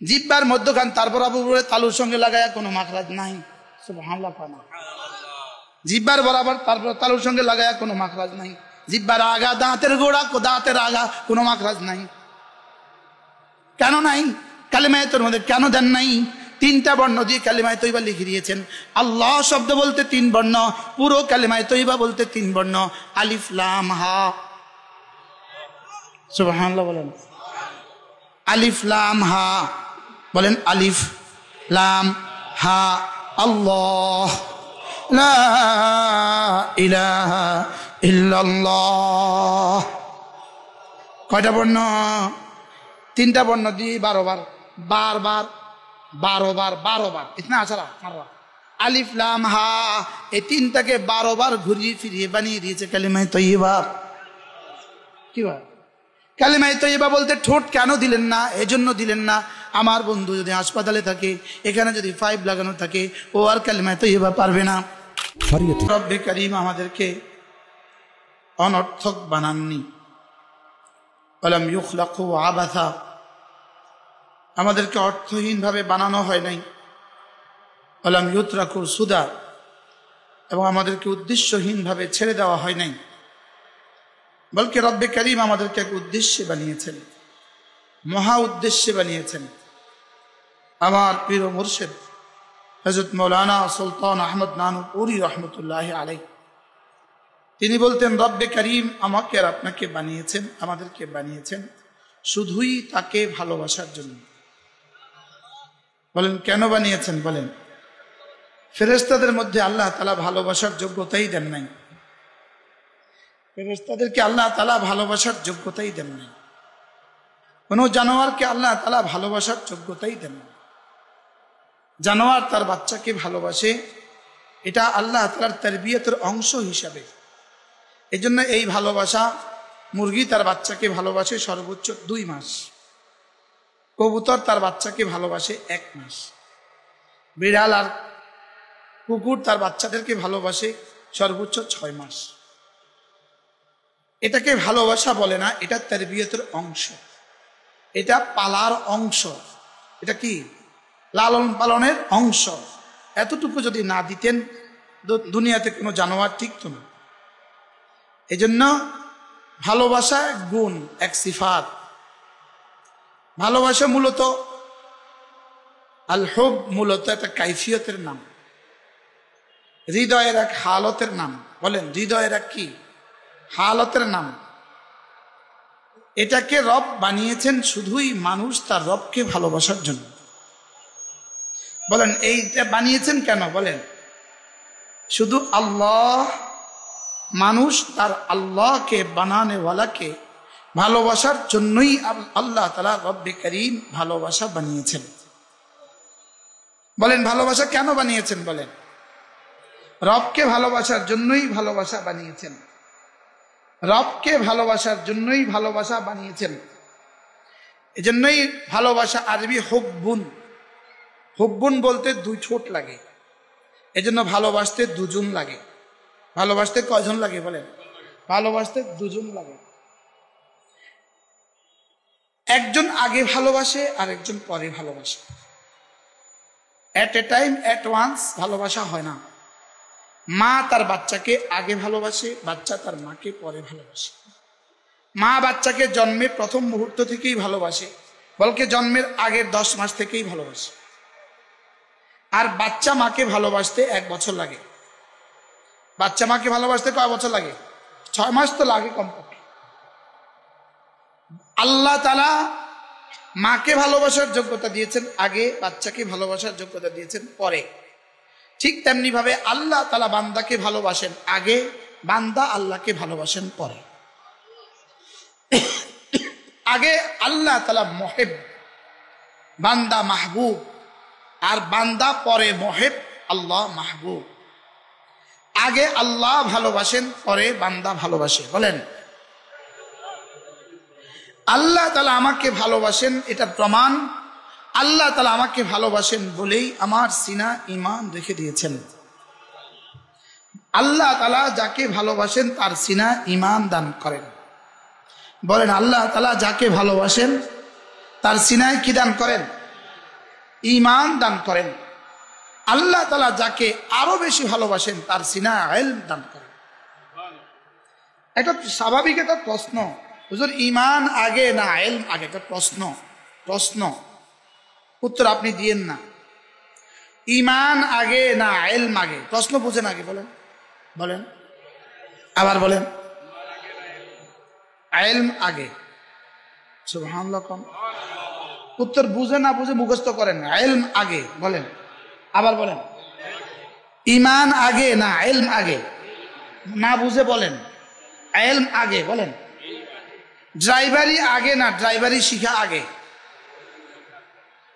জিহ্বার মধ্যখান, তারপর উপরে তালুর সঙ্গে লাগায়া কোনো মাখরাজ নাই। সুবহানাল্লাহ। জিহ্বার বরাবর, তারপর তালুর সঙ্গে লাগায়া কোনো মাখরাজ নাই। জিহ্বার আগা, দাঁতের গোড়া, দাঁতের আগা, কোনো মাখরাজ নাই। কেন নাই? কালিমায়ে তৈয়বার মধ্যে কেন দেন নাই? 3টা বর্ণ দিয়ে কালিমায়ে তৈয়বা লিখে দিয়েছেন। আল্লাহ শব্দ বলতে 3 বর্ণ, পুরো কালিমায়ে তৈয়বা বলতে 3 বর্ণ, আলিফ লাম হা। সুবহানাল্লাহ বলেন। আলিফ লাম হা বলেন, আলিফ লাম হা। আল্লাহ লা ইলাহা ইল্লাল্লাহ। কয়টা বর্ণ? 3টা বর্ণ দিয়ে 12 বার, বারবার 12 বার, 12 বার। ইতনা আসারা মাররা। আলিফ লাম হা, এই 3টাকে 12 বার ঘুরিয়ে ফিরিয়ে বানিয়ে দিয়েছে কালিমায়ে তৈয়বা। কি হয়? কালিমায়ে তৈয়বা বলতে ঠোঁট কেন দিলেন না? এজন্য দিলেন না, আমার বন্ধু যদি হাসপাতালে থাকে, এখানে যদি 5 লাগানো থাকে, ও আর কালিমায়ে তৈয়বা পারবে না। রব্বে কারীম আমাদেরকে অনর্থক বানাননি। ওয়ালাম ইউখলাকু আবাসা, আমাদেরকে অর্থহীন ভাবে বানানো হয় নাই। ওয়ালাম ইউতরাকু সুদা, এবং আমাদেরকে উদ্দেশ্যহীন ভাবে ছেড়ে দেওয়া হয় নাই। বলকে রব্বে কারীম আমাদেরকে এক উদ্দেশ্যে বানিয়েছেন, মহা উদ্দেশ্যে বানিয়েছেন। আমার প্রিয় মুর্শিদ হযরত মাওলানা সুলতান আহমদ নানুপুরি রহমতুল্লাহ আলাইহি, তিনি বলতেন, রব্বে কারীম আমাকে আর আপনাকে বানিয়েছেন, আমাদেরকে বানিয়েছেন শুধুই তাকে ভালোবাসার জন্য। বলেন কেন বানিয়েছেন? বলেন, ফেরেশতাদের মধ্যে আল্লাহ তাআলা ভালোবাসার যোগ্যতাই দেন নাই। ফেরেশতাদেরকে আল্লাহ তাআলা ভালোবাসার যোগ্যতাই দেন নাই। কোন জানোয়ারকে আল্লাহ তাআলা ভালোবাসার যোগ্যতাই দেন না। জানোয়ার তার বাচ্চাকে ভালোবাসে, এটা আল্লাহ তাআলার তারবিয়তের অংশ হিসাবে। এজন্য এই ভালোবাসা, মুরগি তার বাচ্চাকে ভালোবাসে সর্বোচ্চ 2 মাস, কবুতর তার বাচ্চাকে ভালোবাসে 1 মাস, বিড়াল আর কুকুর তার বাচ্চাদেরকে ভালোবাসে সর্বোচ্চ 6 মাস। এটাকে ভালোবাসা বলে না, এটা তারবিয়তের অংশ, এটা পালার অংশ, এটা কি লালন পালনের অংশ। এতটুকু যদি না দিতেন দুনিয়াতে কোনো জানোয়ার টিকতো না। এজন্য ভালোবাসা এক গুণ, এক সিফাত। ভালোবাসা মূলত আল হুব, মূলত একটা কাইফিয়তের নাম, হৃদয়ের এক হালতের নাম। বলেন হৃদয়ের এক কি হালতের নাম। এটাকে রব বানিয়েছেন শুধুই মানুষ তার রবকে ভালোবাসার জন্য। বলেন এইটা বানিয়েছেন কেন? বলেন শুধু আল্লাহ, মানুষ তার আল্লাহকে বানানেওয়ালাকে ভালোবাসার জন্যই আল্লাহ তাআলা রব্বে কারীম ভালোবাসা বানিয়েছেন। বলেন ভালোবাসা কেন বানিয়েছেন? বলেন রবকে ভালোবাসার জন্যই ভালোবাসা বানিয়েছেন। রবকে ভালোবাসার জন্যই ভালোবাসা বানিয়েছেন। এজন্যই ভালোবাসা আরবি হুব্বুন। হুব্বুন বলতে 2 ঠোঁট লাগে, এজন্য ভালোবাসতে 2 জন লাগে। ভালোবাসতে কয়জন লাগে? বলেন ভালোবাসতে 2 জন লাগে। একজন আগে ভালোবাসে আর একজন পরে ভালোবাসে। এট এ টাইম, এট ওয়ান্স ভালোবাসা হয় না। মা তার বাচ্চাকে আগে ভালোবাসে, বাচ্চা তার মাকে পরে ভালোবাসে। মা বাচ্চাকে জন্মের প্রথম মুহূর্ত থেকেই ভালোবাসে, বলকে জন্মের আগের 10 মাস থেকেই ভালোবাসে। আর বাচ্চা মাকে ভালোবাসতে 1 বছর লাগে। বাচ্চা মাকে ভালোবাসতে কয় বছর লাগে? 6 মাস তো লাগে কমপক্ষে। আল্লাহ তাআলা মাকে ভালোবাসার যোগ্যতা দিয়েছেন আগে, বাচ্চাকে ভালোবাসার যোগ্যতা দিয়েছেন পরে। ঠিক তেমনি ভাবে আল্লাহ তাআলা বান্দাকে ভালোবাসেন আগে, বান্দা আল্লাহকে ভালোবাসেন পরে। আগে আল্লাহ তাআলা মুহিব, বান্দা মাহবুব, আর বান্দা পরে মুহিব, আল্লাহ মাহবুব। আগে আল্লাহ ভালোবাসেন, পরে বান্দা ভালোবাসে। বলেন আল্লাহ তাআলা আমাকে ভালোবাসেন, এটা প্রমাণ আল্লাহ তাআলা আমাকে ভালোবাসেন বলেই আমার সিনা ঈমান রেখে দিয়েছেন। আল্লাহ তাআলা যাকে ভালোবাসেন তার সিনা ঈমান দান করেন। বলেন আল্লাহ তাআলা যাকে ভালোবাসেন তার সিনায় কি দান করেন? ঈমান দান করেন। আল্লাহ তাআলা যাকে আরো বেশি ভালোবাসেন তার সিনায় ইলম দান করেন। এটা স্বাভাবিক একটা প্রশ্ন, হুজুর ঈমান আগে না ইলম আগে? একটা প্রশ্ন উত্তর আপনি দিয়েন না। ঈমান আগে না ইলম আগে? প্রশ্ন বুঝেন আগে বলেন আবার বলেন। ইলম আগে। সুবহানাল্লাহ। উত্তর বুঝে না বুঝে মুখস্থ করেন। ইলম আগে বলেন, আবার বলেন। ঈমান আগে না ইলম আগে? না বুঝে বলেন। ইলম আগে বলেন। ড্রাইভারি আগে না ড্রাইভারি শিখা আগে?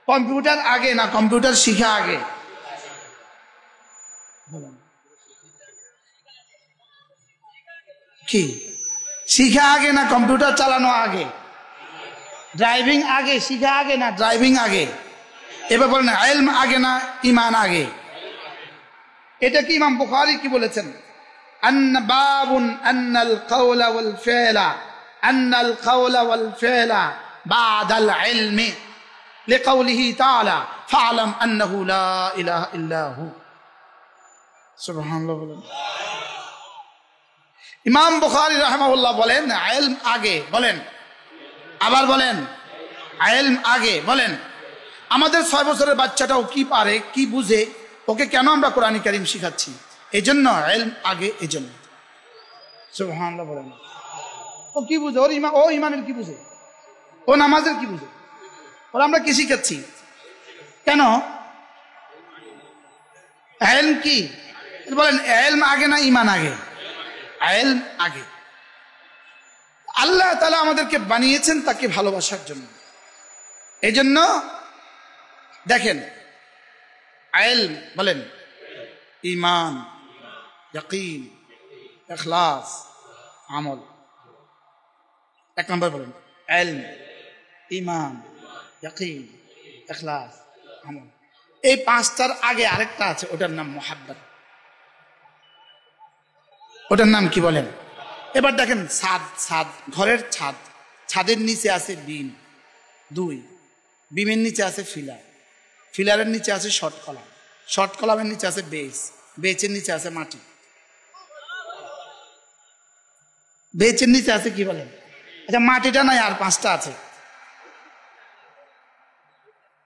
কম্পিউটার আগে না কম্পিউটার শিখা আগে? বলেন। কি শিখা আগে না কম্পিউটার চালানো আগে? ড্রাইভিং আগে শিখা আগে না ড্রাইভিং আগে? এবার বলেন ইলম আগে না ঈমান আগে? এটা কি ইমাম বুখারী কি বলেছেন? আন্না বাবুন আন্নাল কাওলা ওয়াল ফি'লা বা'দাল ইলমি লিকাউলিহি তাআলা ফা'লাম আন্নাহু লা ইলাহা ইল্লা হু। সুবহানাল্লাহ বলেন। ইমাম বুখারী রাহিমাহুল্লাহ বলেন ইলম আগে বলেন, আবার বলেন। ইলম আগে বলেন। আমাদের 6 বছরের বাচ্চাটাও কি পারে কি বুঝে, ওকে কেন আমরা কোরআন কারীম শিখাচ্ছি? এজন্য ইলম আগে। এজন্য সুবহানাল্লাহ বলেন। ও কি বুঝে? ও ঈমানের কি বুঝে? ও নামাজের কি বুঝে? ওরা আমরা কি শিখাচ্ছি কেন? ইলম কি বলেন? ইলম আগে না ঈমান আগে? ইলম আগে। আল্লাহ তাআলা আমাদেরকে বানিয়েছেন তাকে ভালোবাসার জন্য। এজন্য দেখেন ইলম বলেন, ঈমান, ইয়াকিন, ইখলাস, আমল। 1 নম্বর বলেন ইলম, ঈমান, ইয়াকিন, ইখলাস, আমল। এই 5টার আগে আরেকটা আছে, ওটার নাম মুহাব্বত। ওটার নাম কি বলেন? এবার দেখেন ছাদ, ঘরের ছাদ, ছাদের নিচে আছে বিম 2, বিমের নিচে আছে ফিলার, ফিলারের নিচে আছে শর্ট কলাম, শর্ট কলামের নিচে আছে বেস, বেচের নিচে আছে মাটি। বেচের নিচে আছে কি বলেন? আচ্ছা মাটিটা নাই, আর 5টা আছে।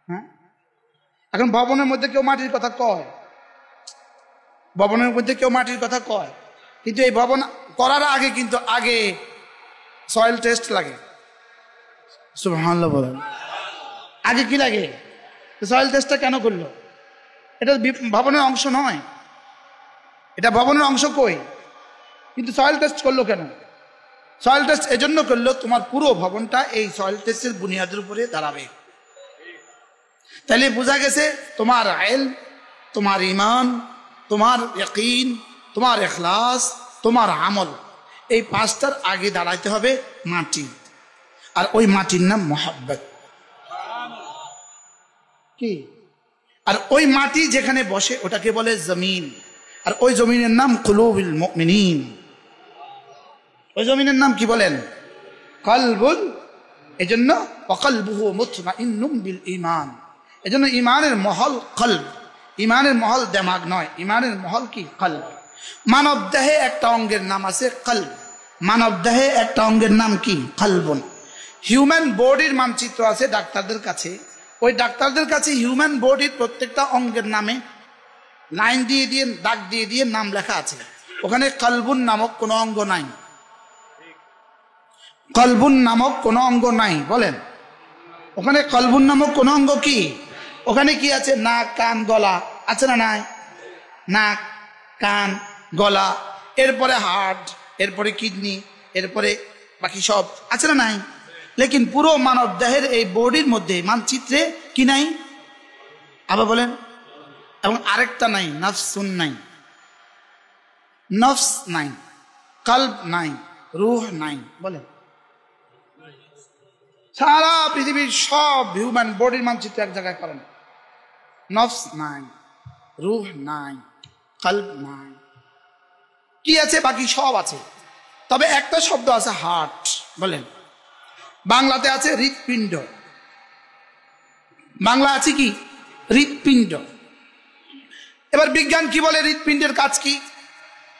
হ্যাঁ, এখন ভবনের মধ্যে কেউ মাটির কথা কয়, ভবনের মধ্যে কেউ মাটির কথা কয়, কিন্তু এই ভবন করার আগে কিন্তু আগে সয়েল টেস্ট লাগে। সুবহানাল্লাহ বলেন। আগে কি লাগে? সয়েল টেস্টটা কেন করলো? এটা ভবনের অংশ নয়, এটা ভবনের অংশ কই, কিন্তু সয়েল টেস্ট করলো কেন? সয়েল টেস্ট এজন্য করলো তোমার পুরো ভবনটা এই সয়েল টেস্টের বুনিয়াদের উপরে দাঁড়াবে। তাহলে বোঝা গেছে তোমার ইলম, তোমার ঈমান, তোমার ইয়াকিন, তোমার ইখলাস, তোমার আমল, এই 5টার আগে দাঁড়াইতে হবে মাটি। আর ওই মাটির নাম মুহাব্বত। কি? আর ওই মাটি যেখানে বসে ওটাকে বলে জমিন, আর ওই জমিনের নাম কুলুবুল মুমিনিন। ওই জমিনের নাম কি বলেন? কলবুল। এজন্য ওয়াকলবুহু মুতমাইন্নুম বিল ঈমান। এজন্য ঈমানের মহল কলব, ঈমানের মহল দিমাগ নয়, ঈমানের মহল কি? কলব। মানব দেহে একটা অঙ্গের নাম আছে কলব, মানব দেহে একটা অঙ্গের নাম কি? কলবুন। হিউম্যান বডির মানচিত্র আছে ডাক্তারদের কাছে, ওই ডাক্তারদের কাছে হিউম্যান বডির প্রত্যেকটা অঙ্গের নামে লাইন দিয়ে দিয়ে দাগ দিয়ে দিয়ে নাম লেখা আছে। ওখানে কলবুন নামক কোনো অঙ্গ নাই, কলবুন নামক কোনো অঙ্গ নাই। বলেন ওখানে কলবুন নামক কোনো অঙ্গ কি? ওখানে কি আছে? নাক, কান, গলা আছে না নাই? নাক, কান, গলা, এরপরে হার্ট, এরপরে কিডনি, এরপরে বাকি সব আছে না নাই? লেকিন পুরো মানব দেহের এই বডির মধ্যে মানচিত্রে কি নাই? আবার বলেন। এবং আরেকটা নাই, নফসুন নাই, নফস নাই, কলব নাই, রূহ নাই। বলেন সারা পৃথিবীর সব হিউম্যান বডির মানচিত্র এক জায়গায় করেন, নফস নাই, রূহ নাই, কলব নাই, কি আছে? বাকি সব আছে। তবে একটা শব্দ আছে হার্ট। বলেন বাংলাতে আছে হৃৎপিণ্ড, বাংলা আছে কি? হৃৎপিণ্ড। এবার বিজ্ঞান কি বলে, হৃৎপিণ্ডের কাজ কি?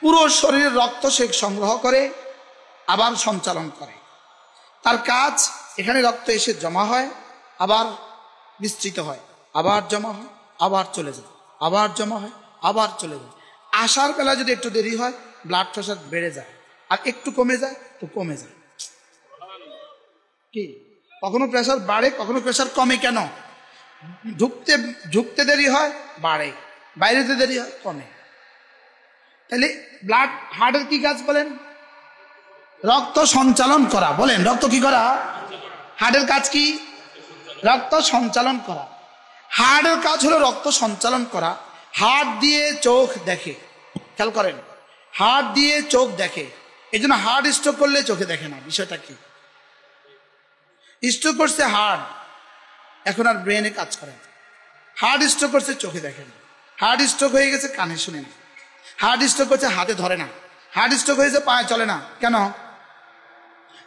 পুরো শরীরের রক্ত সে সংগ্রহ করে আবার সঞ্চালন করে। তার কাজ, এখানে রক্ত এসে জমা হয়, আবার বিস্তৃত হয়, আবার জমা হয়, আবার চলে যায়, আবার জমা হয়, আবার চলে যায়। আসার বেলা যদি একটু দেরি হয়, ব্লাড প্রেশার বেড়ে যায়, আর একটু কমে যায় তো কমে যায়। কি কখনো প্রেশার বাড়ে, কখনো প্রেশার কমে। কেন? ঢুকতে দেরি হয়, বাড়ে, বাইরেতে দেরি হয়, কমে। তাহলে ব্লাড, হার্টের কি কাজ বলেন? রক্ত সঞ্চালন করা। বলেন, রক্ত কি করা? হার্টের কাজ কি? রক্ত সঞ্চালন করা। হার্টের কাজ হলো রক্ত সঞ্চালন করা। হার্ট দিয়ে চোখ দেখে, খেয়াল করেন, হার্ট দিয়ে চোখ দেখে। এই জন্য হার্ট স্ট্রোক করলে চোখে দেখে না। বিষয়টা কি? স্ট্রোক করছে হার্ট, এখন আর ব্রেনে কাজ করে না। হার্ট স্ট্রোক করছে, চোখে দেখে না। হার্ট স্ট্রোক হয়ে গেছে, কানে শুনে না। হার্ট স্ট্রোক করছে, হাতে ধরে না। হার্ট স্ট্রোক হয়েছে, পায়ে চলে না। কেন?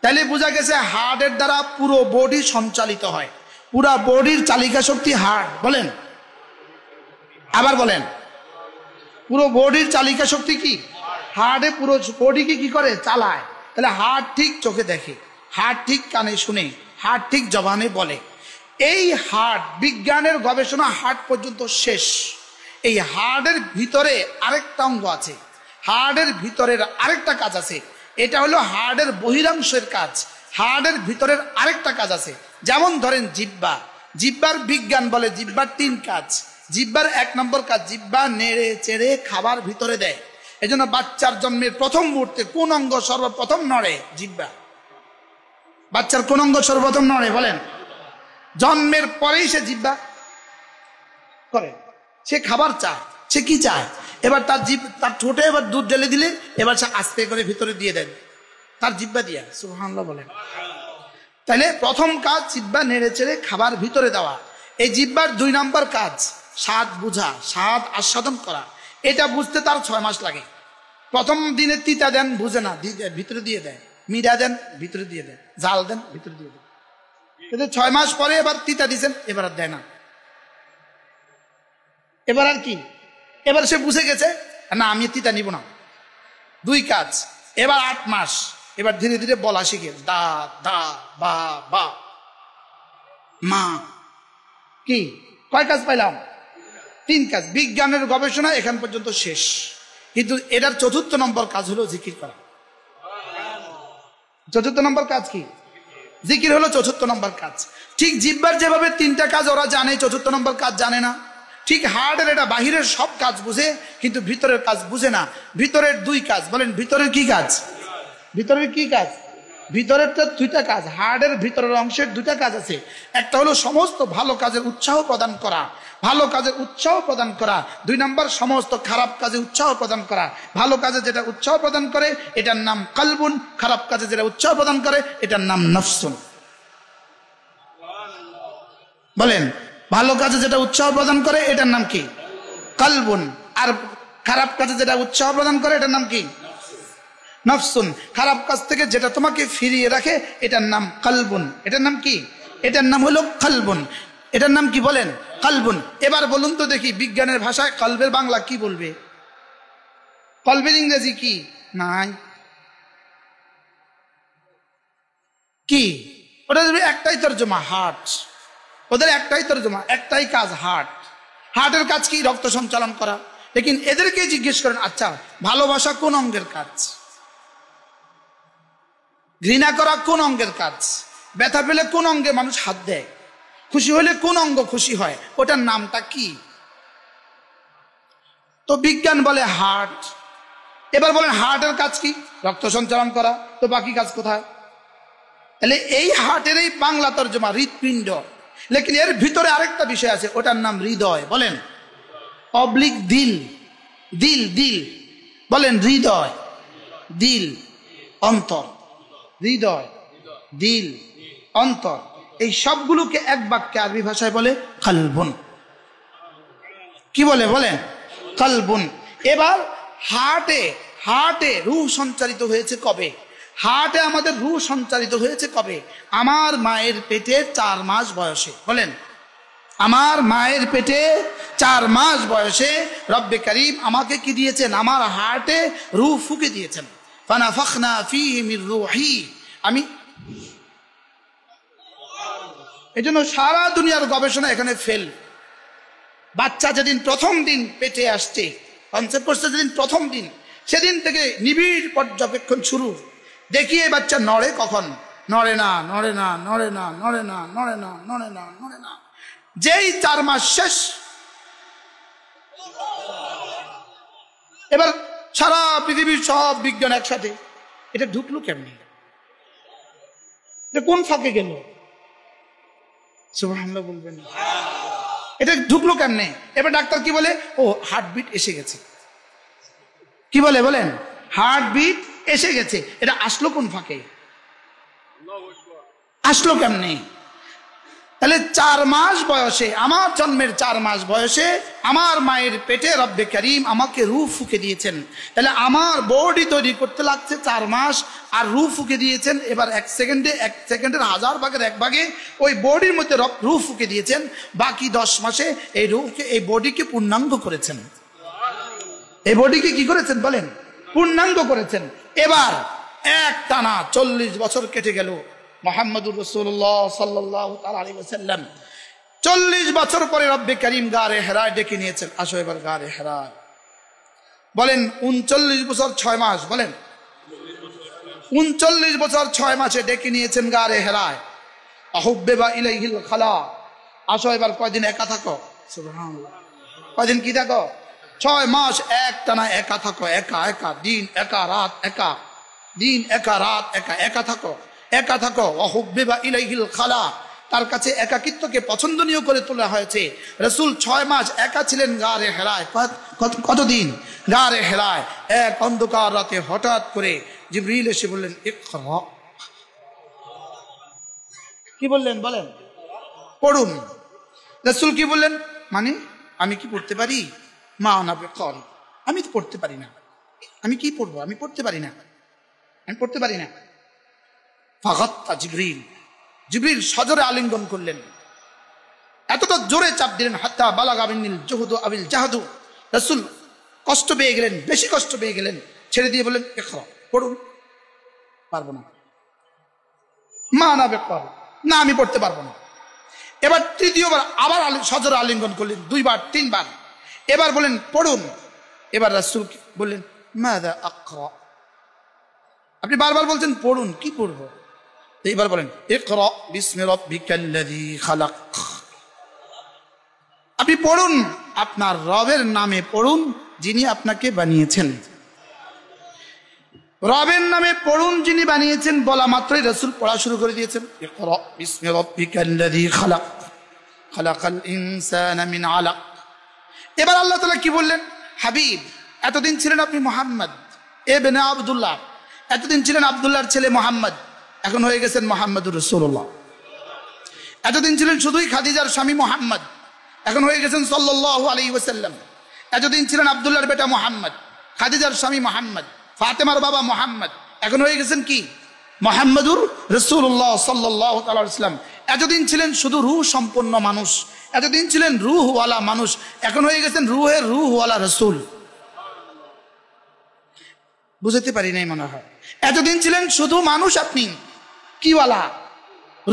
তাইলে বোঝা গেছে হার্টের দ্বারা পুরো বডি সঞ্চালিত হয়। পুরা বডির চালিকা শক্তি হার্ট। বলেন, আবার বলেন, পুরো বডির চালিকা শক্তি কি? হার্টে পুরো বডিকে কি করে? চালায়। তাহলে হার্ট ঠিক চোখে দেখে, হার্ট ঠিক কানে শুনে, হার্ট ঠিক জবানে বলে। এই হার্ট, বিজ্ঞানের গবেষণা হার্ট পর্যন্ত শেষ। এই হার্টের ভিতরে আরেকটা অঙ্গ আছে, হার্টের ভিতরের আরেকটা কাজ আছে। এটা হলো হার্টের বহিরাংশের কাজ। হার্টের ভিতরের আরেকটা কাজ আছে। যেমন ধরেন জিহ্বা, জিহ্বার বিজ্ঞান বলে জিহ্বার 3 কাজ। জিহ্বার 1 নম্বর কাজ, জিহ্বা নেড়ে চেড়ে খাবার ভিতরে দেয়। এই জন্য বাচ্চার জন্মের প্রথম মুহূর্তে কোন অঙ্গ সর্বপ্রথম নড়ে? জিহ্বা। বাচ্চার কোন অঙ্গ সর্বপ্রথম নড়ে? বলেন। জন্মের পরেই সে জিহ্বা করে, সে খাবার চায়। সে কি চায়? এবার তার ঠোঁটে এবার দুধ ঢেলে দিলে এবার সে আস্তে করে ভিতরে দিয়ে দেন, তার জিহ্বা দিয়া। সুবহানাল্লাহ বলেন। তাহলে প্রথম কাজ জিহ্বা নেড়ে চেড়ে খাবার ভিতরে দেওয়া। এই জিহ্বার 2 নম্বর কাজ স্বাদ বুঝা, স্বাদ আস্বাদন করা। এটা বুঝতে তার 6 মাস লাগে। প্রথম দিনে তিতা দেন, বুঝে না, ভিতরে দিয়ে দেয়। মিঠা দেন, ভিতরে দিয়ে দেন। জাল দেন, ভিতরে দিয়ে দেন। কিন্তু 6 মাস পরে এবার তিতা দিয়েছেন, এবার আর দেয় না। এবার আর কি? এবার সে বুঝে গেছে, না আমি তিতা নিব না। 2 কাজ। এবার 8 মাস, এবার ধীরে ধীরে বলা শিখে, দা দা বা বা মা। কি কয় কাজ পাইলাম? 3 কাজ। বিজ্ঞানের গবেষণা এখান পর্যন্ত শেষ। কিন্তু এটার 4র্থ নম্বর কাজ হলো জিকির করা। 4র্থ নম্বর কাজ কি? জিকির হলো 4র্থ নম্বর কাজ। ঠিক জিহ্বার যেভাবে 3টা কাজ ওরা জানে, 4র্থ নম্বর কাজ জানে না, ঠিক হার্টের এটা বাহিরের সব কাজ বুঝে, কিন্তু ভিতরের কাজ বুঝে না। ভিতরের 2 কাজ। বলেন, ভিতরের কি কাজ? ভিতরের কি কাজ? ভিতরের তো 2টা কাজ। হার্টের ভিতরের অংশের 2টা কাজ আছে। একটা হলো সমস্ত ভালো কাজের উৎসাহ প্রদান করা, ভালো কাজের উৎসাহ প্রদান করা। 2 নম্বর সমস্ত খারাপ কাজে উৎসাহ প্রদান করা। ভালো কাজে যেটা উৎসাহ প্রদান করে এটার নাম কলবুন, খারাপ কাজে যেটা উৎসাহ প্রদান করে এটার নাম নফসুন। বলেন, ভালো কাজে যেটা উৎসাহ প্রদান করে এটার নাম কি? কলবুন। আর খারাপ কাজে যেটা উৎসাহ প্রদান করে এটার নাম কি? নফসুন। খারাপ কাজ থেকে যেটা তোমাকে ফিরিয়ে রাখে এটার নাম কলবুন। এটার নাম কি? এটার নাম হলো কলবুন। এটার নাম কি? বলেন, কলবুন। এবার বলুন তো দেখি, বিজ্ঞানের ভাষায় কলবের বাংলা কি বলবে? কলবের ইংরেজি কি? নাই। কি? ওটা একটাই তর্জমা, হার্ট। ওদের একটাই তর্জমা, একটাই কাজ, হার্ট। হার্টের কাজ কি? রক্ত সঞ্চালন করা। লেকিন এদেরকে জিজ্ঞেস করেন, আচ্ছা ভালোবাসা কোন অঙ্গের কাজ? ঘৃণা করা কোন অঙ্গের কাজ? ব্যথা পেলে কোন অঙ্গে মানুষ হাত দেয়? খুশি হলে কোন অঙ্গ খুশি হয়? ওটার নামটা কি? তো বিজ্ঞান বলে হার্ট। এবার বলেন, হার্টের কাজ কি? রক্ত সঞ্চালন করা। তো বাকি কাজ কোথায়? তাহলে এই হার্টের এই বাংলা তর্জমা হৃৎপিণ্ড। লেকিন এর ভিতরে আরেকটা বিষয় আছে, ওটার নাম হৃদয়। বলেন, অবলিক দিল। দিল, দিল। বলেন, হৃদয়, দিল, অন্তর। হৃদয়, দিল, অন্তর, এই সবগুলোকে এক বাক্যে আরবি ভাষায় বলে কলবুন। কি বলে? বলেন, কলবুন। এবার হার্টে রূহ সঞ্চারিত হয়েছে কবে? হার্টে আমাদের রূহ সঞ্চারিত হয়েছে কবে? আমার মায়ের পেটে 4 মাস বয়সে। বলেন, আমার মায়ের পেটে 4 মাস বয়সে রব্বে করিম আমাকে কি দিয়েছেন? আমার হার্টে রূহ ফুঁকে দিয়েছেন। ফানাফাখনা ফীহি মির রূহি। আমি এজন্য সারা দুনিয়ার গবেষণা এখানে ফেল। বাচ্চা যেদিন প্রথম দিন পেটে আসছে, কনসেপ্ট করছে যেদিন প্রথম দিন, সেদিন থেকে নিবিড় পর্যবেক্ষণ শুরু। দেখি এই বাচ্চা নড়ে কখন? নড়ে না, নড়ে না, নড়ে না, নড়ে না, নড়ে না, নড়ে না, নড়ে না। যেই 4 মাস শেষ, এবার সারা পৃথিবীর সব বিজ্ঞান একসাথে, এটা ঢুকলো কেমনি? এটা কোন ফাঁকে গেল? সুবহানাল্লাহ বলবেন। এটা ঢুকলো কেমনে? এবার ডাক্তার কি বলে? ও হার্টবিট এসে গেছে। কি বলে বলেন? হার্টবিট এসে গেছে। এটা আসলো কোন ফাঁকে? আসলো কেমনে? তাহলে 4 মাস বয়সে, আমার জন্মের 4 মাস বয়সে আমার মায়ের পেটে রব্বে করিম আমাকে রূহ ফুঁকে দিয়েছেন। তাহলে আমার বডি তৈরি করতে লাগছে 4 মাস, আর রূহ ফুঁকে দিয়েছেন এবার 1 সেকেন্ডে, 1 সেকেন্ডের 1000 ভাগের 1 ভাগে ওই বডির মধ্যে রূহ ফুঁকে দিয়েছেন। বাকি 10 মাসে এই রূহকে, এই বডিকে পূর্ণাঙ্গ করেছেন। এই বডিকে কি করেছেন বলেন? পূর্ণাঙ্গ করেছেন। এবার এক টানা 40 বছর কেটে গেল। মুহাম্মদুর রাসূলুল্লাহ সাল্লাল্লাহু তাআলা আলাইহি ওয়াসাল্লাম 40 বছর পরে রব্বে করিম গারে হেরায় ডেকে নিয়েছেন। আসো এবার গারে হেরায়। বলেন 39 বছর 6 মাস, বলেন 39 বছর 6 মাসে ডেকে নিয়েছেন গারে হেরায়। আহুব্বিবা ইলাইহিল খালা। আসো এবার কয়দিন একা থাকো। সুবহানাল্লাহ। কয়দিন কি থাকো? 6 মাস এক টানা একা থাকো। একা একা, দিন একা, রাত একা, দিন একা, রাত একা, একা থাকো, একা থাকো। ওয়াহুব্বিবা ইলাইহিল খালা। তার কাছে একাকিত্বকে পছন্দনীয় করে তোলা হয়েছে। রাসূল 6 মাস একা ছিলেন গারে হেরায়। কতদিন? গারে হেরায়। এক অন্ধকার রাতে হঠাৎ করে জিবরিল এসে বললেন ইকরা। কি বললেন বলেন? পড়ুন। রাসূল কি বললেন? মানে আমি কি পড়তে পারি? মা আনা বিকারি। আমি তো পড়তে পারি না। আমি কি পড়বো? আমি পড়তে পারি না, আমি পড়তে পারি না। ফাগাত্তা জিবরিল। জিবরিল সজোরে আলিঙ্গন করলেন, এতটা জোরে চাপ দিলেন, হাত্তা বালাগা মিনিল জুহুদু আবিল জাহাদু। রাসূল কষ্ট পেয়ে গেলেন, বেশি কষ্ট পেয়ে গেলেন। ছেড়ে দিয়ে বললেন ইকরা, পড়ুন। পারবো না। মা আনা বিকারি। না, আমি পড়তে পারবো না। এবার তৃতীয়বার আবার সজোরে আলিঙ্গন করলেন, 2 বার 3 বার। এবার বলেন পড়ুন। এবার রাসূল বললেন মাযা আকরা। আপনি বারবার বলছেন পড়ুন, কি পড়বো? এবার বলেন ইকরা বিসমি রাব্বিকাল্লাযী খালাক। আপনি পড়ুন, আপনার রবের নামে পড়ুন যিনি আপনাকে বানিয়েছেন। রবের নামে পড়ুন যিনি বানিয়েছেন বলা মাত্রই রাসূল পড়া শুরু করে দিয়েছেন। ইকরা বিসমি রাব্বিকাল্লাযী খালাক, খালাকাল ইনসানা মিন আলাক। এবার আল্লাহ তাআলা কি বললেন? হাবিব, এতদিন ছিলেন আপনি মুহাম্মদ ইবনে আব্দুল্লাহ, এতদিন ছিলেন আব্দুল্লাহর ছেলে মুহাম্মদ, এখন হয়ে গেছেন মুহাম্মদুর রাসূলুল্লাহ। এতদিন ছিলেন শুধুই খাদিজার স্বামী মুহাম্মদ, এখন হয়ে গেছেন সাল্লাল্লাহু আলাইহি ওয়াসাল্লাম। এতদিন ছিলেন আব্দুল্লাহর বেটা মুহাম্মদ, খাদিজার স্বামী মুহাম্মদ, ফাতেমার বাবা মুহাম্মদ, এখন হয়ে গেছেন কি? মুহাম্মদুর রাসূলুল্লাহ সাল্লাল্লাহু তাআলা আলাইহি ওয়াসাল্লাম। এতদিন ছিলেন শুধু রূহ সম্পন্ন মানুষ, এতদিন ছিলেন রূহওয়ালা মানুষ, এখন হয়ে গেছেন রূহের রূহওয়ালা রাসূল। বুঝতে পারি নাই মনে হয়। এতদিন ছিলেন শুধু মানুষ, আপনি কিওয়ালা?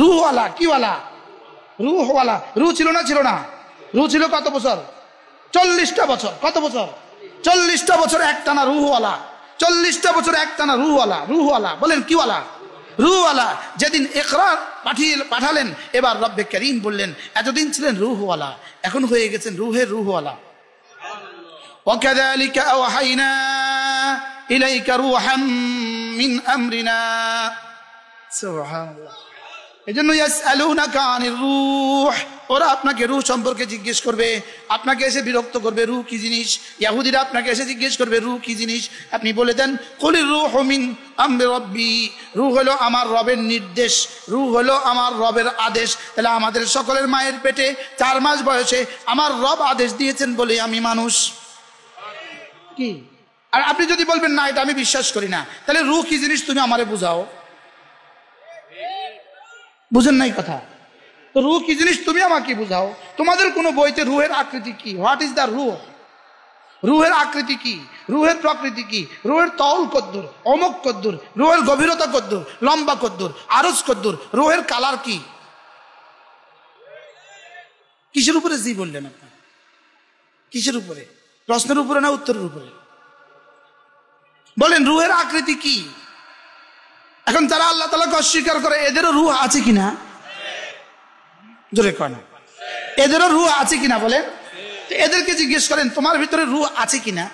রূহওয়ালা। কিওয়ালা? রূহওয়ালা। রূহ ছিল না? ছিল না? রূহ ছিল কত বছর? 40টা বছর। কত বছর? 40টা বছর একটানা রূহওয়ালা। 40টা বছর একটানা রূহওয়ালা। রূহওয়ালা বলেন কিওয়ালা? রূহওয়ালা। যেদিন ইকরা পাঠালেন, এবার রব্বে করিম বললেন এতদিন ছিলেন রূহওয়ালা, এখন হয়ে গেছেন রূহের রূহওয়ালা। ওয়াকাযালিকা আওহাইনা ইলাইকা রূহাম মিন আমরিনা। সুবহানাল্লাহ। এজন্য ইয়াসআলুনাকা আনির রূহ, ওরা আপনাকে রূহ সম্পর্কে জিজ্ঞেস করবে, আপনাকে এসে বিরক্ত করবে রূহ কি জিনিস। ইহুদিরা আপনাকে এসে জিজ্ঞেস করবে রূহ কি জিনিস। আপনি বলে দেন কুলির রূহু মিন আমরি রাব্বি, রূহ হলো আমার রবের নির্দেশ, রূহ হলো আমার রবের আদেশ। তাহলে আমাদের সকলের মায়ের পেটে 4 মাস বয়সে আমার রব আদেশ দিয়েছেন বলে আমি মানুষ। কি? আর আপনি যদি বলবেন না এটা আমি বিশ্বাস করি না, তাহলে রূহ কি জিনিস তুমি আমারে বুঝাও। বুঝেন নাই কথা? তো রুহ কি জিনিস তুমি আমাকে বুঝাও। তোমাদের কোন বইতে রুহের আকৃতি কি? হোয়াট ইজ দ্য রুহ? রুহের আকৃতি কি? রুহের প্রকৃতি কি? রুহের তল কদ্দুর, অমক কদ্দুর, রুহের গভীরতা কদ্দুর, লম্বা কদ্দুর, আরজ কদ্দুর, রুহের কালার কি? কিসের উপরে জি বললেন আপনি? কিসের উপরে? প্রশ্নের উপরে না উত্তরের উপরে? বলেন রুহের আকৃতি কি? এখন যারা আল্লাহ তাআলাকে অস্বীকার করে এদেরও রুহ আছে কিনা? জোরে কয় না। এদেরও রুহ আছে কিনা বলেন? এদেরকে জিজ্ঞেস করেন তোমার ভিতরে রুহ আছে কিনা,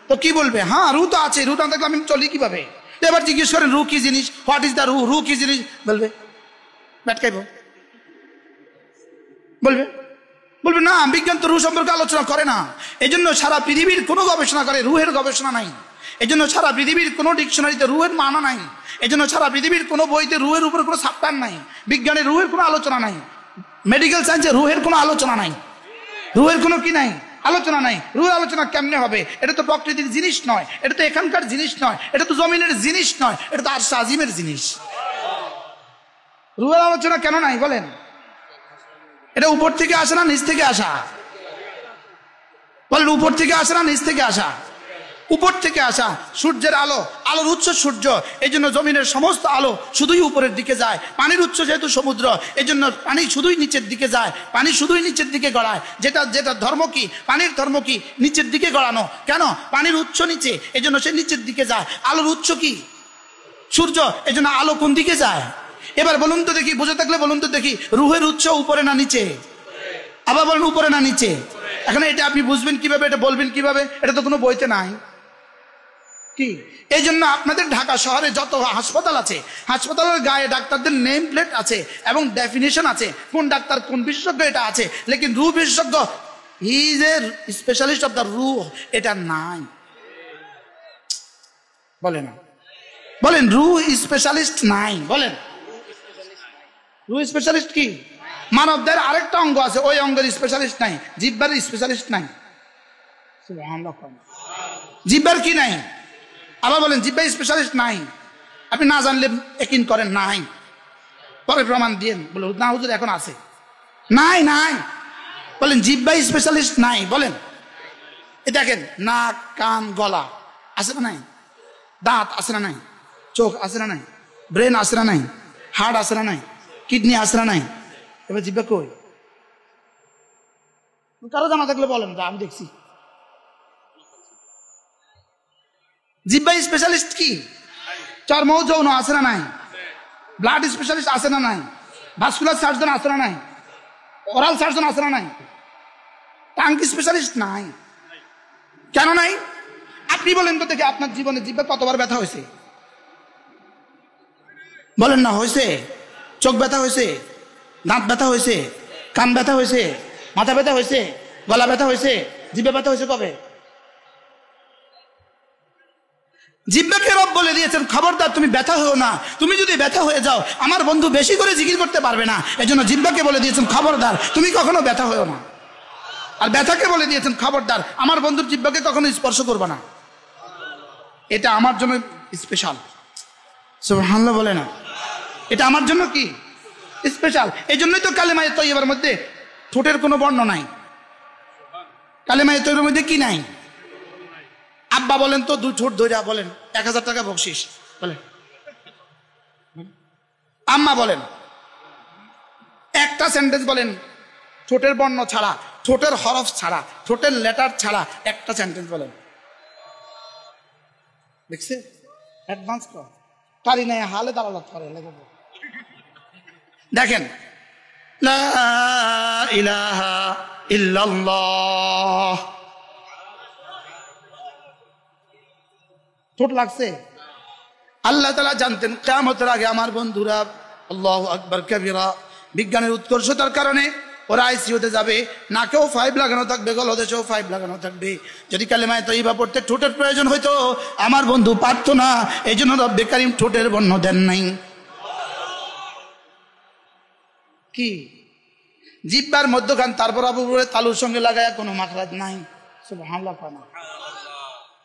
তো কি বলবে? হ্যাঁ রুহ তো আছে, রুহ না থাকলে আমি চলি কিভাবে? এবার জিজ্ঞেস করেন রুহ কি জিনিস, হোয়াট ইজ দ্য রুহ, রুহ কি জিনিস, বলবে ব্যাটকাইব, বলবে বলবে না বিজ্ঞান তো রুহ সম্পর্কে আলোচনা করে না, এজন্য সারা পৃথিবীর কোনো গবেষণা করে রুহের গবেষণা নাই, এজন্য সারা পৃথিবীর কোনো ডিকশনারিতে রুহের মানা নাই, এজন্য সারা পৃথিবীর কোনো বইতে রুহের উপর কোনো সাপ্তার নাই, বিজ্ঞানের রুহের কোনো আলোচনা নাই, মেডিকেল সায়েন্সে রুহের কোনো আলোচনা নাই, রুহের কোনো কি নাই, আলোচনা নাই। রুহের আলোচনা কেমনে হবে? এটা তো প্রকৃতির জিনিস নয়, এটা তো এখানকার জিনিস নয়, এটা তো জমিনের জিনিস নয়, এটা তো আরশ আজিমের জিনিস। রুহের আলোচনা কেন নাই বলেন? এটা উপর থেকে আসে না নিচ থেকে আসা? বলেন উপর থেকে আসে না নিচ থেকে আসা? উপর থেকে আসা। সূর্যের আলো, আলোর উৎস সূর্য, এই জন্য জমিনের সমস্ত আলো শুধুই উপরের দিকে যায়। পানির উৎস যেহেতু সমুদ্র, এই জন্য পানি শুধুই নিচের দিকে যায়, পানি শুধুই নিচের দিকে গড়ায়। যেটা যেটা ধর্ম কি, পানির ধর্ম কি? নিচের দিকে গড়ানো। কেন? পানির উৎস নিচে, এই জন্য সে নিচের দিকে যায়। আলোর উৎস কি? সূর্য, এই জন্য আলো কোন দিকে যায়? এবার বলুন তো দেখি, বুঝে থাকলে বলুন তো দেখি, রুহের উৎস উপরে না নিচে? আবার বলেন উপরে না নিচে? এখন এটা আপনি বুঝবেন কিভাবে, এটা বলবেন কিভাবে? এটা তো কোনো বইতে নাই। কি এই জন্য আপনাদের ঢাকা শহরে যত হাসপাতাল আছে, হাসপাতালের গায়ে ডাক্তারদের নেম প্লেট আছে এবং ডেফিনেশন আছে, কোন ডাক্তার কোন বিশেষজ্ঞ এটা আছে, লেকিন রুহ বিশেষজ্ঞ, he is a specialist of the রুহ, এটা নাই। বলেন না, বলেন রুহ স্পেশালিস্ট নাই, বলেন রুহ স্পেশালিস্ট কি? মানবদের আরেকটা অঙ্গ আছে, ওই অঙ্গের স্পেশালিস্ট নাই, জিহ্বার স্পেশালিস্ট নাই। জিহ্বার কি নাই? আবার বলেন জিহ্বা স্পেশালিস্ট নাই। আপনি না জানলে একিন করেন নাই, পরে প্রমাণ দিয়েন, বলে না হুজুর এখন আছে, নাই নাই। বলেন জিহ্বা স্পেশালিস্ট নাই, বলেন। এ দেখেন নাক কান গলা আছে না নাই? দাঁত আছে না নাই? চোখ আছে না নাই? ব্রেন আছে না নাই? হার্ট আছে না নাই? কিডনি আছে না নাই? এবার জিহ্বা কই? কারো জানা থাকলে বলেন, আমি দেখছি। জিহ্বা স্পেশালিস্ট কি? চর্ম যৌন আছে না নাই? ব্লাড স্পেশালিস্ট আছে না নাই? ভাস্কুলার সার্জন আছে না নাই? ওরাল সার্জন আছে না নাই? টাং স্পেশালিস্ট নাই। কেন নাই? আপনি বলেন তো দেখে, আপনার জীবনে জিহ্বা কতবার ব্যথা হয়েছে? বলেন না হয়েছে? চোখ ব্যথা হয়েছে, দাঁত ব্যথা হয়েছে, কান ব্যথা হয়েছে, মাথা ব্যথা হয়েছে, গলা ব্যথা হয়েছে, জিহ্বা ব্যথা হয়েছে কবে? জিহ্বাকে রব বলে দিয়েছেন খবরদার তুমি ব্যথা হও না, তুমি যদি ব্যথা হয়ে যাও আমার বন্ধু বেশি করে জিকির করতে পারবে না, এজন্য জিহ্বাকে বলে দিয়েছেন খবরদার তুমি কখনো ব্যথা হও না। আর ব্যথাকে বলে দিয়েছেন খবরদার আমার বন্ধুর জিহ্বাকে কখনো স্পর্শ করবে না, এটা আমার জন্য স্পেশাল। সুবহানাল্লাহ বলে না, এটা আমার জন্য কি স্পেশাল। এই জন্যই তো কালেমায়ে তয়্যিবার মধ্যে ঠোঁটের কোনো বর্ণ নাই। কালেমায়ে তয়্যিবার মধ্যে কি নাই? আব্বা বলেন তো, দুই ঠোঁট ধইরা বলেন 1000 টাকা বকশিশ, বলেন। আম্মা বলেন, একটা সেন্টেন্স বলেন ঠোঁটের বর্ণ ছাড়া, ঠোঁটের হরফ ছাড়া, ঠোঁটের লেটার ছাড়া একটা সেন্টেন্স বলেন। দেখছে অ্যাডভান্স কর পারি নাই, হালে দাঁড়ালাত করে লেগে। দেখেন লা ইলাহা ইল্লাল্লাহ, ঠোঁট লাগছে। আল্লাহ তাআলা জানতেন কিয়ামতের আগে আমার বন্ধুরা আল্লাহু আকবার কাবীরা বিজ্ঞানের উৎকর্ষতার কারণে ওরা আইসিইউতে যাবে, নাকেও 5 লাগানো থাকবে, গলদেশেও 5 লাগানো থাকবে। যদি কালেমায়ে তয়্যিবা পড়তে ঠোঁটের প্রয়োজন হইতো আমার বন্ধু পারতো না, এই জন্য রব্বে কারীম ঠোঁটের বর্ণ দেন নাই। কি জিহ্বার মধ্যখান তারপর উপরে তালুর সঙ্গে লাগায়া কোনো মাখরাজ নাই। সুবহানাল্লাহ।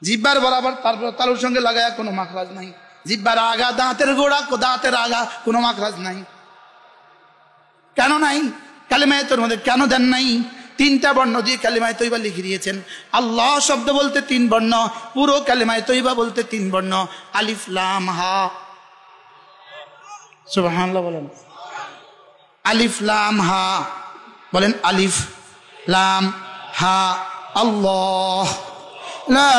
জিহ্বার বরাবর তারপর তালুর সঙ্গে লাগায়া কোনো মাখরাজ নাই। জিহ্বার আগা দাঁতের গোড়া, দাঁতের আগা কোনো মাখরাজ নাই। কেন নাই? কালিমায়ে তৈবার মধ্যে কেন দেন নাই? 3টা বর্ণ দিয়ে কালিমায়ে তৈবা লিখে দিয়েছেন। আল্লাহ শব্দ বলতে 3 বর্ণ, পুরো কালিমায়ে তৈবা বলতে 3 বর্ণ, আলিফ লাম হা। সুবহানাল্লাহ বলেন। আলিফ লাম হা বলেন, আলিফ লাম হা। আল্লাহ লা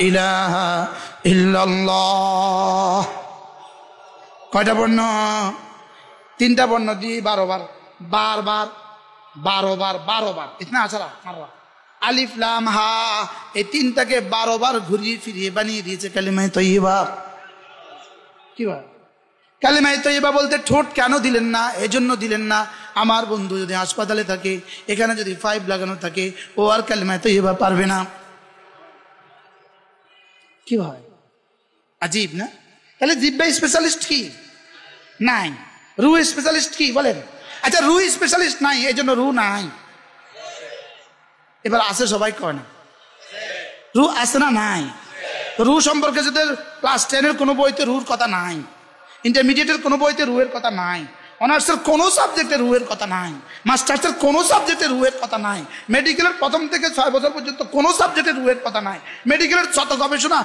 ইলাহা ইল্লাল্লাহ। কয়টা বর্ণ? 3টা বর্ণ দিয়ে 12 বার, বারবার 12 বার, 12 বার, ইতনা আছাড়া মাররা। আলিফ লাম হা, এই 3টাকে 12 বার ঘুরিয়ে ফিরিয়ে বানিয়ে দিয়েছে কালিমায়ে তৈবা। কি ভাই? কালিমায়ে তৈবা বলতে ঠোঁট কেন দিলেন না? এজন্য দিলেন না, আমার বন্ধু যদি হাসপাতালে থাকে, এখানে যদি 5 লাগানো থাকে, ও আর কালিমায়ে তৈবা পারবে না। কি ভাই, আজীব না? তাহলে জিহ্বা স্পেশালিস্ট কি নাই? রু স্পেশালিস্ট কি বলেন? আচ্ছা, রু স্পেশালিস্ট নাই, এই জন্য রু নাই। এবার আছে, সবাই কয় না রু আছে না নাই? রু সম্পর্কে যদি ক্লাস 10-এর কোনো বইতে রুর কথা নাই, ইন্টারমিডিয়েটের কোনো বইতে রুয়ের কথা নাই, অনার্সের কোনো সাবজেক্টে রুয়ের কথা নাই, মাস্টার্সের কোনো সাবজেক্টে রুয়ের কথা নাই, মেডিকেলের 1ম থেকে 6 বছর পর্যন্ত কোনো সাবজেক্টে রুয়ের কথা নাই, মেডিকেলের যত গবেষণা,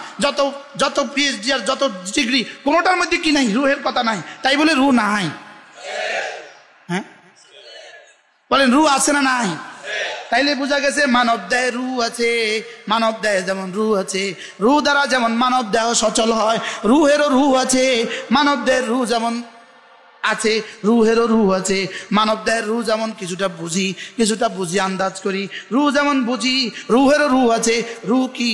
যত পিএইচডি আর যত ডিগ্রি, কোনোটার মধ্যে কি নাই? রুহের কথা নাই। তাই বলে রু নাই? হ্যাঁ বলেন, রু আছে না নাই? তাইলে বোঝা গেছে মানব দেহে রু আছে। মানব দেহে যেমন রু আছে, রু দ্বারা যেমন মানব দেহ সচল হয়, রুহেরও রু আছে। মানব দেহের রু যেমন আছে, রুহেরও রু আছে। মানব দেহের রু যেমন কিছুটা বুঝি আন্দাজ করি, রু যেমন বুঝি, রুহেরও রু আছে। রু কি?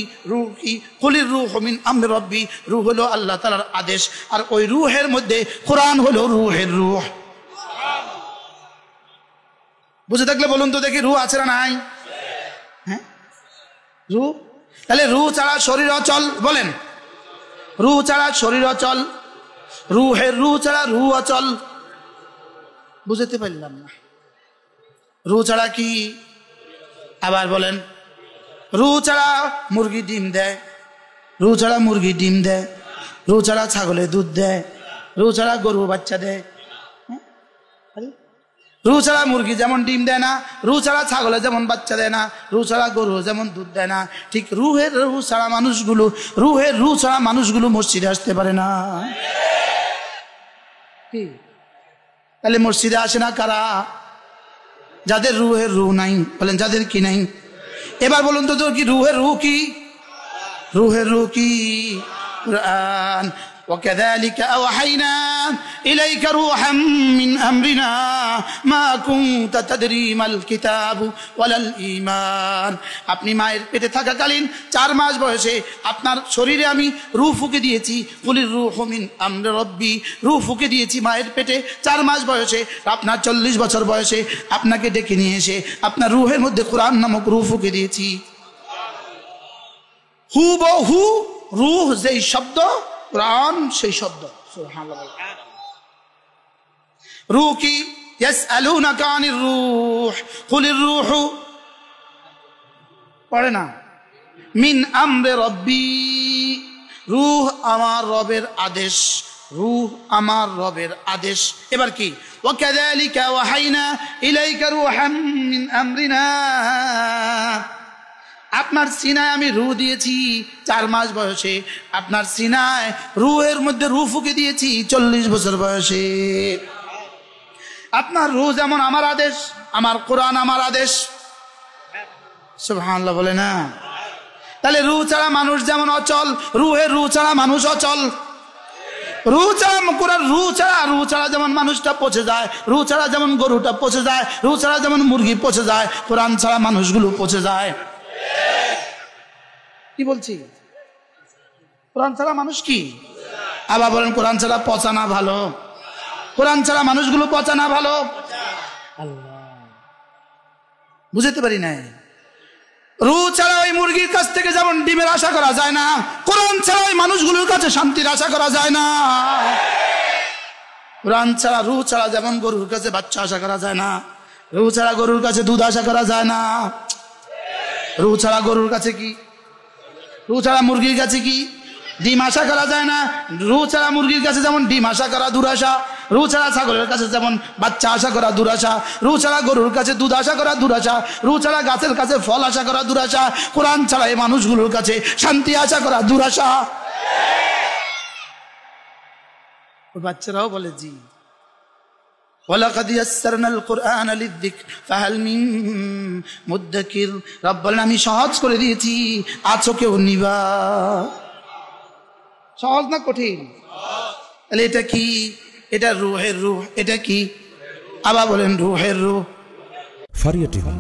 কুলির রূহু মিন আমরি রাব্বি, রু হলো আল্লাহ তাআলার আদেশ, আর ওই রুহের মধ্যে কোরআন হলো রুহের রূহ। বুঝে থাকলে বলুন তো দেখি, রু আছে না নাই? হ্যাঁ, রু। তাহলে রু ছাড়া শরীর অচল। বলেন, রু ছাড়া শরীর অচল, রুহের রু ছাড়া রু অচল। বুঝতে পারলাম না, রু ছাড়া কি? আবার বলেন, রু ছাড়া মুরগি ডিম দেয়, রু ছাড়া মুরগি ডিম দেয়, রু ছাড়া ছাগলে দুধ দেয়, রু ছাড়া গরু বাচ্চা দেয়। রু ছাড়া মুরগি যেমন ডিম দেয় না, রু ছাড়া ছাগলে যেমন বাচ্চা দেয় না, রু ছাড়া গরু যেমন দুধ দেয় না, ঠিক রুহের রু ছাড়া মানুষগুলো মসজিদে আসতে পারে না। কি? তাহলে মসজিদে আসে না কারা? যাদের রুহের রু নাই। বলেন, যাদের কি নাই? এবার বলুন তো কি রুহের রু কি? রুহের রু কি? কুরআন। وكذلك أوحينا إليك روحا من أمرنا ما كنت تدري ما الكتاب ولا الإيمان। আপনি মায়ের পেটে থাকাকালীন 4 মাস বয়সে আপনার শরীরে আমি রূহ ফুঁকে দিয়েছি। কুলির রূহু মিন আমরি রাব্বি, রূহ ফুঁকে দিয়েছি মায়ের পেটে 4 মাস বয়সে। আপনার 40 বছর বয়সে আপনাকে ডেকে নিয়ে এসে আপনার রূহের মধ্যে কোরআন নামক রূহ ফুঁকে দিয়েছি। হুবহু রূহ যেই শব্দ, কোরআন সেই শব্দ। সুবহানাল্লাহ। রূহ কি? ইয়াসআলুনাকা আনির রূহ কুলির রূহু, পড়ে না, মিন আমরি রাব্বি, রূহ আমার রবের আদেশ, রূহ আমার রবের আদেশ। এবার কি? ওয়াকাযালিকা ওয়াহাইনা ইলাইকা রূহাম মিন আমরিনা, আপনার সিনায় আমি রূহ দিয়েছি 4 মাস বয়সে। আপনার সিনায় রূহের মধ্যে রূহ ফুঁকে দিয়েছি 40 বছর বয়সে। আপনার রূহ যেমন আমার আদেশ, আমার কোরআন আমার আদেশ। সুবহানাল্লাহ বলে না? তাহলে রূহ ছাড়া মানুষ যেমন অচল, রূহের রূহ ছাড়া মানুষ অচল। রূহ ছাড়া কোরআন, রূহ ছাড়া যেমন মানুষটা পচে যায়, রূহ ছাড়া যেমন গরুটা পচে যায়, রূহ ছাড়া যেমন মুরগি পচে যায়, কোরআন ছাড়া মানুষগুলো পচে যায়। কি বলছি? কোরআন ছাড়া মানুষ কি? আবার বলেন, কোরআন ছাড়া পচা না ভালো? কোরআন ছাড়া মানুষগুলো পচা না ভালো? আল্লাহ, বুঝতে পারি না। রূহ ছাড়া ওই মুরগির কাছ থেকে যেমন ডিমের আশা করা যায় না, কোরআন ছাড়া ওই মানুষগুলোর কাছে শান্তির আশা করা যায় না। কোরআন ছাড়া, রূহ ছাড়া যেমন গরুর কাছে বাচ্চা আশা করা যায় না, রূহ ছাড়া গরুর কাছে দুধ আশা করা যায় না। রূহ ছাড়া গরুর কাছে কি? রূহ ছাড়া মুরগির কাছে কি? ডিম আশা করা যায় না। রূহ ছাড়া মুরগির কাছে যেমন ডিম আশা করা দুরাশা, রু ছাড়া ছাগলের কাছে যেমন বাচ্চা আশা করা দুরাশা, রু ছাড়া গরুর কাছে দুধ আশা করা দুরাশা, রু ছাড়া গাছের কাছে ফল আশা করা দুরাশা, কোরআন ছাড়া এই মানুষগুলোর কাছে শান্তি আশা করা দুরাশা। বাচ্চারাও বলে জি। ওয়ালাকাদ ইয়াসসারনাল কুরআনা লিযিকর ফাহাল মিন মুদ্দাকির। রব বলেন আমি সহজ করে দিয়েছি, আছো কেউ নিবা? সহজ না কঠিন? তাহলে এটা কি? এটা রূহের রূহ। এটা কি? আবার বলেন রূহের রূহ। ফারিয়া টিভি